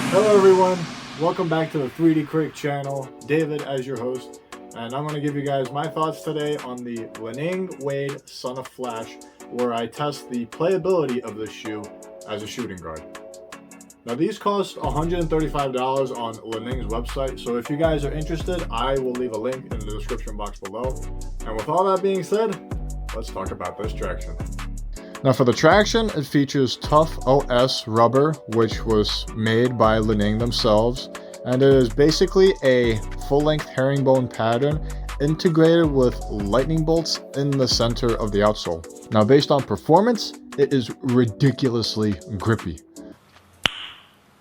Hello everyone, welcome back to the 3D Critic channel. David as your host, and I'm going to give you guys my thoughts today on the Li-Ning Wade Son of Flash, where I test the playability of this shoe as a shooting guard. Now these cost $135 on Li-Ning's website, so if you guys are interested, I will leave a link in the description box below. And with all that being said, let's talk about this traction. Now for the traction, it features Tough OS rubber, which was made by Li-Ning themselves, and it is basically a full-length herringbone pattern integrated with lightning bolts in the center of the outsole. Now based on performance, it is ridiculously grippy.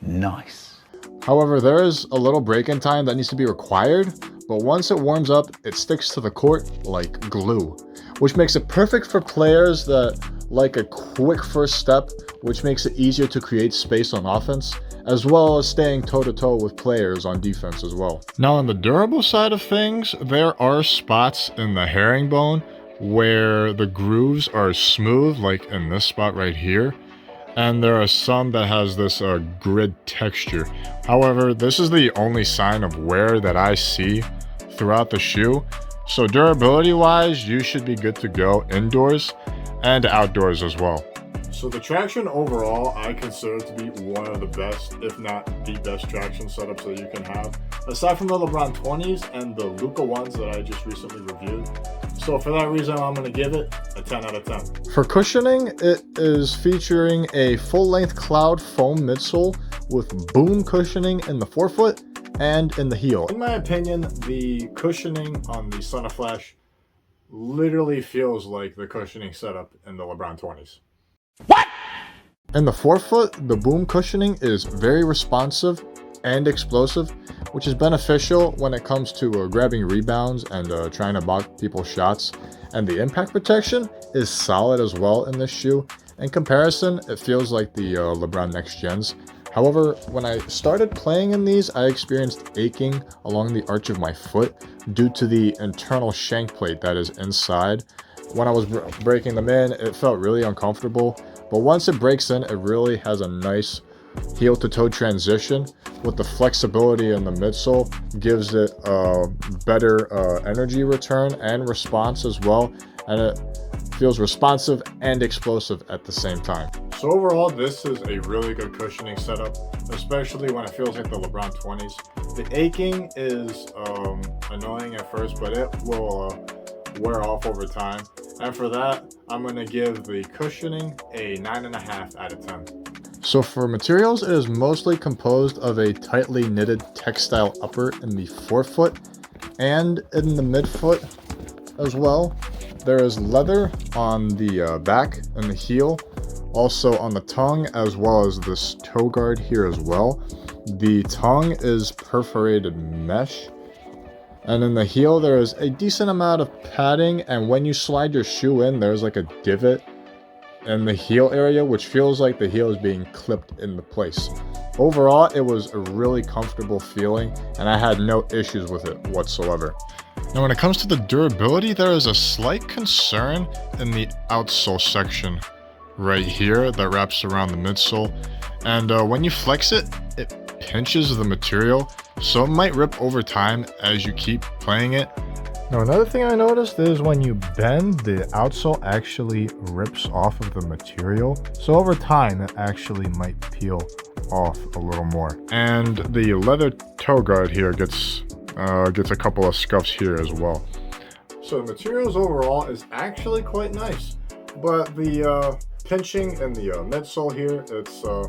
Nice. However, there is a little break-in time that needs to be required, but once it warms up, it sticks to the court like glue, which makes it perfect for players that like a quick first step, which makes it easier to create space on offense, as well as staying toe-to-toe with players on defense as well. Now on the durable side of things, there are spots in the herringbone where the grooves are smooth, like in this spot right here, and there are some that has this grid texture. However, this is the only sign of wear that I see throughout the shoe, so durability wise, you should be good to go indoors and outdoors as well. So the traction overall, I consider to be one of the best, if not the best traction setups that you can have, aside from the LeBron 20s and the Luka ones that I just recently reviewed. So for that reason, I'm going to give it a 10 out of 10. For cushioning, it is featuring a full-length cloud foam midsole with boom cushioning in the forefoot and in the heel. In my opinion, the cushioning on the Son of Flash literally feels like the cushioning setup in the LeBron 20s. What? In the forefoot, the boom cushioning is very responsive and explosive, which is beneficial when it comes to grabbing rebounds and trying to block people's shots. And the impact protection is solid as well in this shoe. In comparison, it feels like the LeBron Next Gens. However, when I started playing in these, I experienced aching along the arch of my foot due to the internal shank plate that is inside. When I was breaking them in, it felt really uncomfortable, but once it breaks in, it really has a nice heel to toe transition with the flexibility in the midsole, gives it a better energy return and response as well, and it feels responsive and explosive at the same time. So overall, this is a really good cushioning setup, especially when it feels like the LeBron 20s. The aching is annoying at first, but it will wear off over time. And for that, I'm going to give the cushioning a 9.5 out of 10. So for materials, it is mostly composed of a tightly knitted textile upper in the forefoot and in the midfoot as well. There is leather on the back and the heel, also on the tongue, as well as this toe guard here as well. The tongue is perforated mesh, and in the heel there is a decent amount of padding, and when you slide your shoe in, there's like a divot in the heel area, which feels like the heel is being clipped into place. Overall, it was a really comfortable feeling, and I had no issues with it whatsoever. Now, when it comes to the durability, there is a slight concern in the outsole section right here that wraps around the midsole, and when you flex it, it pinches the material, so it might rip over time as you keep playing it. Now, another thing I noticed is when you bend, the outsole actually rips off of the material, so over time it actually might peel off a little more. And the leather toe guard here gets a couple of scuffs here as well. So the materials overall is actually quite nice, but the pinching in the midsole here, it's a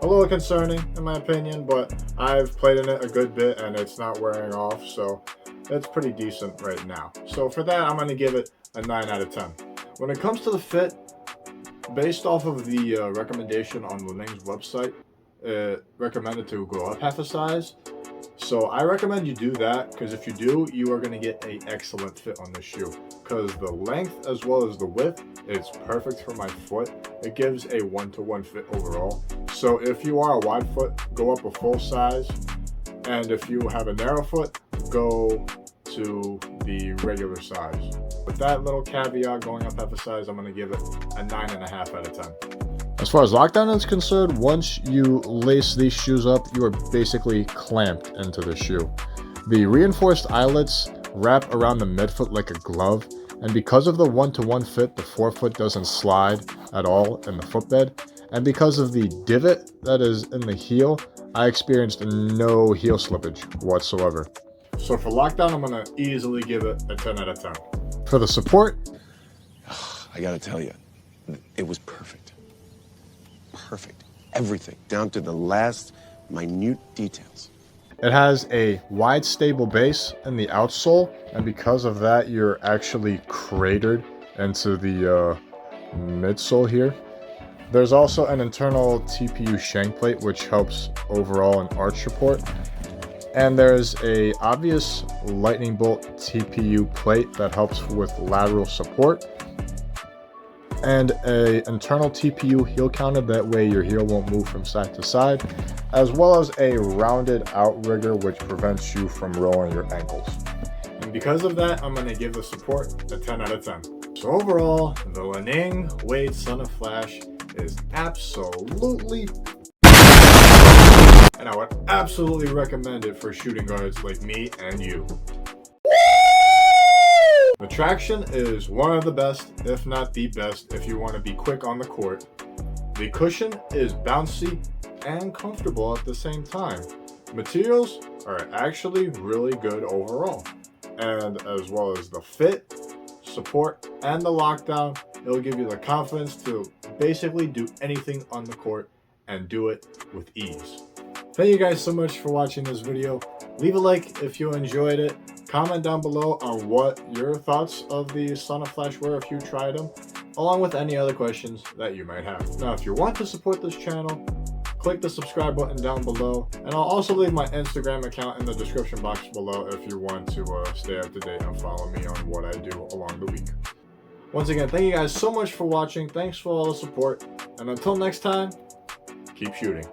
little concerning in my opinion, but I've played in it a good bit and it's not wearing off, so it's pretty decent right now. So for that, I'm going to give it a 9 out of 10. When it comes to the fit, based off of the recommendation on Li-Ning's website, it recommended to go up half a size. So I recommend you do that, because if you do, you are going to get an excellent fit on this shoe, because the length as well as the width is perfect for my foot. It gives a 1-to-1 fit overall. So if you are a wide foot, go up a full size, and if you have a narrow foot, go to the regular size. With that little caveat, going up half a size, I'm going to give it a 9.5 out of 10. As far as lockdown is concerned, once you lace these shoes up, you are basically clamped into the shoe. The reinforced eyelets wrap around the midfoot like a glove, and because of the 1-to-1 fit, the forefoot doesn't slide at all in the footbed, and because of the divot that is in the heel, I experienced no heel slippage whatsoever. So for lockdown, I'm going to easily give it a 10 out of 10. For the support, I gotta tell you, it was perfect. Perfect. Everything, down to the last minute details. it has a wide stable base in the outsole, and because of that, you're actually cratered into the midsole here. There's also an internal TPU shank plate, which helps overall in arch support. And there's a obvious lightning bolt TPU plate that helps with lateral support. And a internal TPU heel counter, that way your heel won't move from side to side. As well as a rounded outrigger, which prevents you from rolling your ankles. And because of that, I'm going to give the support a 10 out of 10. So overall, the Li-Ning Wade Son of Flash is absolutely, and I would absolutely recommend it for shooting guards like me and you. The traction is one of the best, if not the best, if you want to be quick on the court. The cushion is bouncy and comfortable at the same time. Materials are actually really good overall. And as well as the fit, support, and the lockdown, it'll give you the confidence to basically do anything on the court and do it with ease. Thank you guys so much for watching this video. Leave a like if you enjoyed it. Comment down below on what your thoughts of the Son of Flash were if you tried them, along with any other questions that you might have. Now, if you want to support this channel, click the subscribe button down below, and I'll also leave my Instagram account in the description box below if you want to stay up to date and follow me on what I do along the week. Once again, thank you guys so much for watching. Thanks for all the support, and until next time, keep shooting.